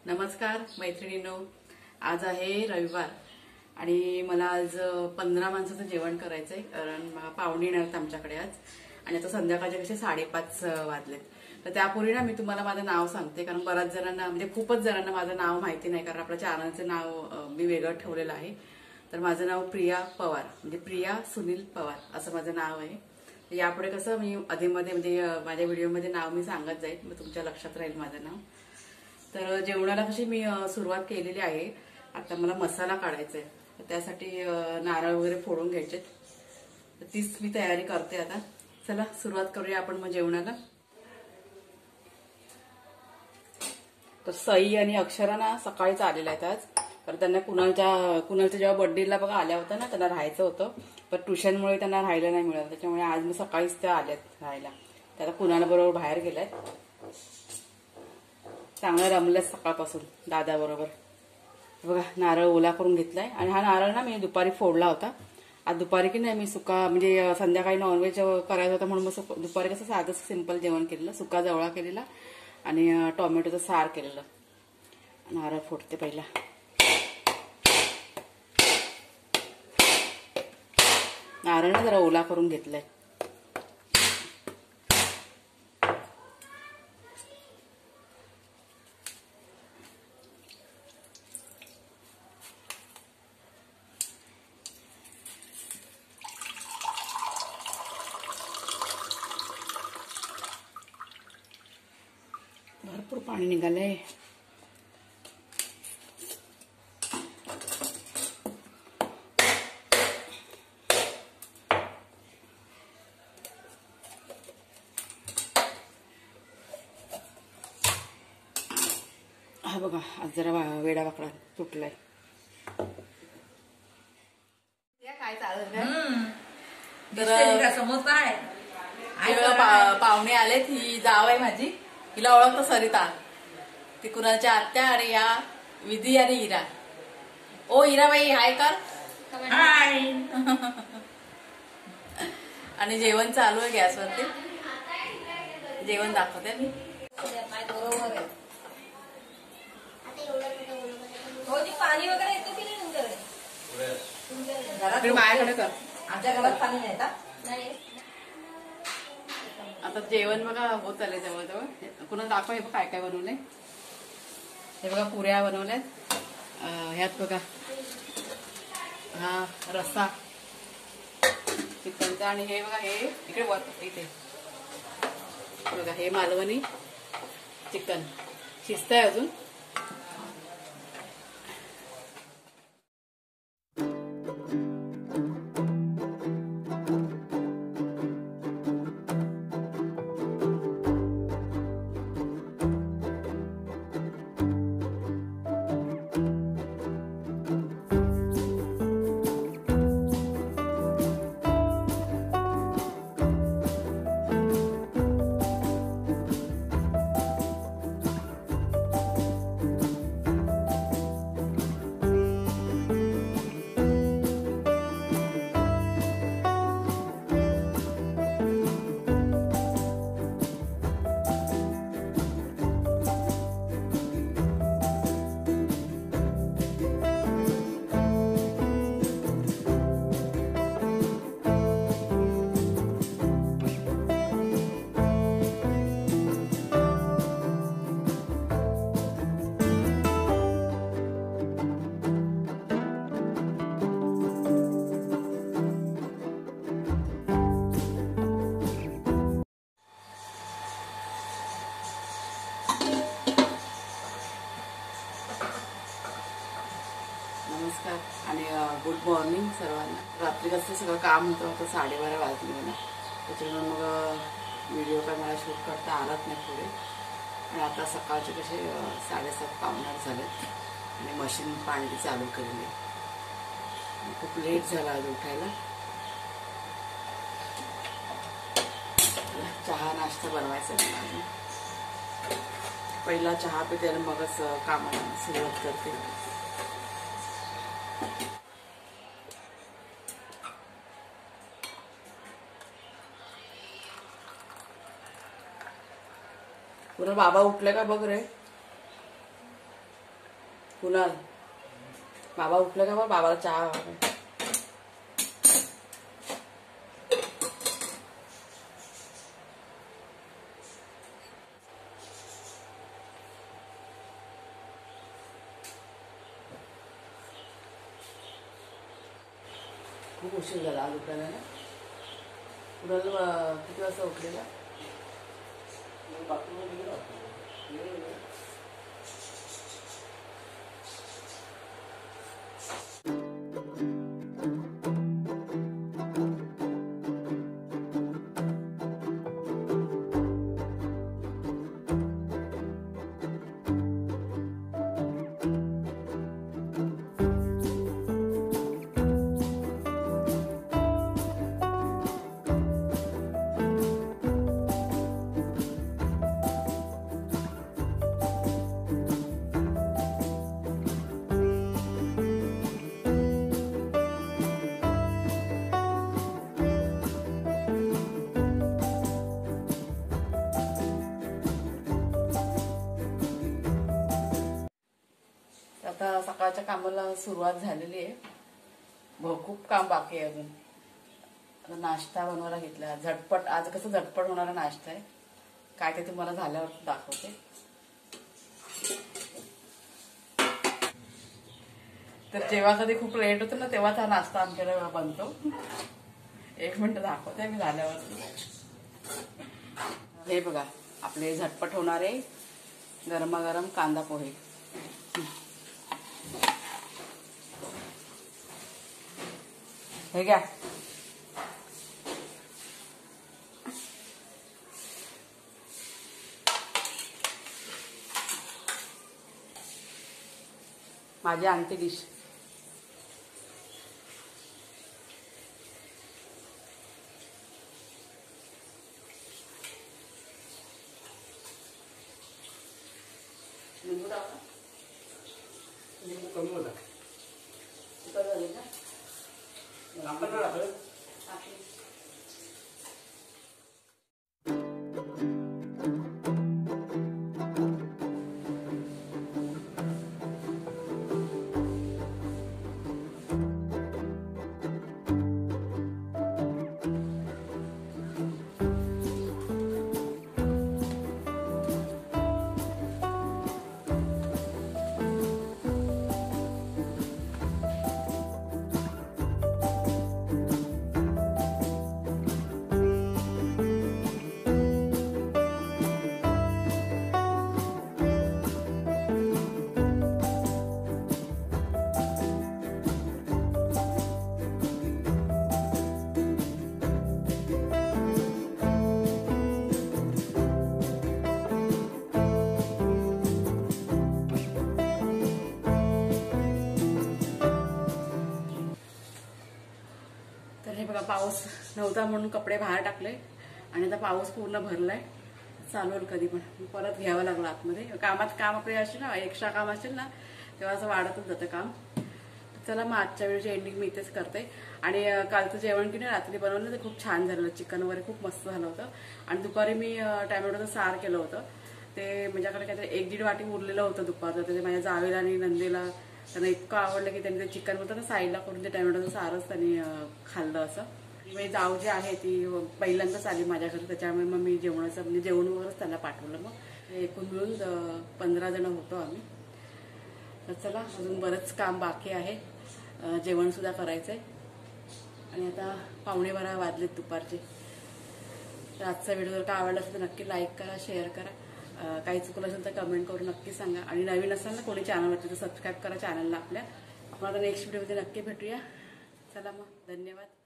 नमस्कार मैत्रिणींनो, आज आहे रविवार आणि मला आज 15 माणसाचं जेवण करायचंय. कारण पाहुणे येणार आमच्याकडे आज आणि आता संध्याकाळचे कसे 5:30 वाजलेत. तर त्यापूर्वी ना मी तुम्हाला माझं नाव सांगते, कारण बऱ्याच जणांना म्हणजे खूपच जणांना माझं नाव माहिती नाही, कारण आपल्या चॅनलचं नाव मी वेगळं ठेवलेलं आहे. तर माझं नाव प्रिया पवार, म्हणजे प्रिया सुनील पवार असं माझं नाव आहे. यापुढे कसं मी अधेमध्ये म्हणजे माझ्या व्हिडिओमध्ये नाव मी सांगत जाईल, मग तुमच्या लक्षात राहील माझं नाव. तर जेवणाला कशी मी सुरुवात केलेली आहे. आता मला मसाला काढायचा आहे, तर त्यासाठी नारळ वगैरे फोडून घ्यायचे, तर तीच मी तयारी करते आता. चला सुरुवात करूया आपण मग जेवणाला. तर सई आणि अक्षरा ना सकाळीच आलेल्या आहेत आज, तर त्यांना कुणालच्या जेव्हा बर्थडेला बघा आल्या होत्या ना, त्यांना राहायचं होतं, पण ट्युशनमुळे त्यांना राहायला नाही मिळालं. त्याच्यामुळे आज मी सकाळीच त्या आल्यात राहायला. त्या कुणाल बरोबर बाहेर गेल्यात. चांगलं रमलं सकाळपासून दादा बरोबर. बघा नारळ ओला करून घेतलाय, आणि हा नारळ ना मी दुपारी फोडला होता. आज दुपारी की नाही मी सुका म्हणजे संध्याकाळी नॉनव्हेज करायचं होतं म्हणून मग दुपारी कसं साधं सिंपल जेवण केलेलं, सुका जवळा केलेला आणि टोमॅटोचं सार केलेलं. नारळ फोडते पहिला. नारळ ना जरा ओला करून घेतलाय. भरपूर पाणी निघालंय. हा बघा आज जरा वेडा वाकडा तुटलाय. काय चालू समोर काय पाहुणे आलेत. ही जाव आहे माझी, हिला ओळखतो सरिता, ती कुणाच्या आत्या, आणि या विधी आणि हिरा. ओ हिराबाई हाय कर. हाय. आणि जेवण चालू आहे गॅसवरती. जेवण दाखवते मी. पाणी वगैरे येतो की नाही तुमच्याकडे? माझ्याकडे कर. आमच्या घरात पाणी नाही. आता जेवण बघा होत आले जवळजवळ. कुणा दाखव हे काय काय बनवलंय. हे बघा पुऱ्या बनवल्यात. ह्यात बघा हा रस्सा चिकनचा, आणि हे बघा हे इकडे वर इथे बघा हे मालवणी चिकन शिजतंय अजून. नमस्कार आणि गुड मॉर्निंग सर्वांना. रात्री कसं सगळं काम होतं, आता 12:30 वाजले मला, त्याच्यामुळे मग व्हिडिओ काय मला शूट करता आलाच नाही पुढे. आणि आता सकाळचे कसे 7:30 पावणार झालेत आणि मशीन पाणी चालू केलेली. खूप लेट झाला आज उठायला. चहा नाश्ता बनवायचा मला. पहिला चहा पिते आणि मगच कामाला सुरुवात करते. पुन्हा बाबा उठले का बघ रे. कुणाल बाबा उठलं का? बाबाला चहा. खूप उशीर झाला आज उठायला ना. कुणाल किती वाजता उठलेला? आता सकाळच्या कामाला सुरुवात झालेली आहे. खूप काम बाकी आहे अजून. आता नाश्ता बनवायला घेतला झटपट. आज कसं झटपट होणारा नाश्ता आहे. काय ते तुम्हाला झाल्यावर दाखवते. तर जेव्हा कधी खूप लेट होतं ना तेव्हाच हा नाश्ता आमच्याकडे बनतो. 1 मिनिट दाखवते मी झाल्यावर. हे बघा आपले झटपट होणारे गरमागरम कांदा पोहे. हे घ्या. माझी आणखी डिश. लिंबू टाका. लिंबू कमी होता. तिखट झाले का? आपण टाकलं. बघा पाऊस नव्हता म्हणून कपडे बाहेर टाकले आणि आता पाऊस पूर्ण भरलाय. चालू होईल कधी पण. परत घ्यावं लागलं आतमध्ये. कामात काम आपले असेल ना, एक्स्ट्रा काम असेल ना तेव्हा असं वाढतच जातं काम. चला मग आजच्या वेळेची एंडिंग मी इथेच करते. आणि कालचं जेवण की नाही रात्री बनवलं ते खूप छान झालं. चिकन वगैरे खूप मस्त झालं होतं. आणि दुपारी मी टॅमॅटोचं सार केलं होतं. ते माझ्याकडे काहीतरी 1-1.5 वाटी उरलेलं होतं दुपारचं. ते माझ्या जावेला आणि नंदेला त्यांना इतकं आवडलं की त्यांनी ते चिकन होतं ना साईडला करून ते टॅमॅटोचं सारच त्यांनी खाल्लं. असं मी जाऊ जी आहे ती पहिल्यांदाच आली माझ्या घरी, त्याच्यामुळे मग मी जेवणाचं म्हणजे जेवण वगैरेच त्यांना पाठवलं. मग एकूण मिळून 15 जण होतो आम्ही. तर चला अजून बरंच काम बाकी आहे. जेवण सुद्धा करायचंय. आणि आता 11:15 वाजलेत दुपारचे. तर आजचा व्हिडिओ जर का आवडला असेल तर नक्की लाईक करा, शेअर करा. काही चुकलं असेल तर कमेंट करून नक्की सांगा. आणि नवीन असाल ना कोणी चॅनलवरती तर सबस्क्राईब करा चॅनलला आपल्या. आपण आता नेक्स्ट व्हिडिओमध्ये नक्की भेटूया. चला मग धन्यवाद.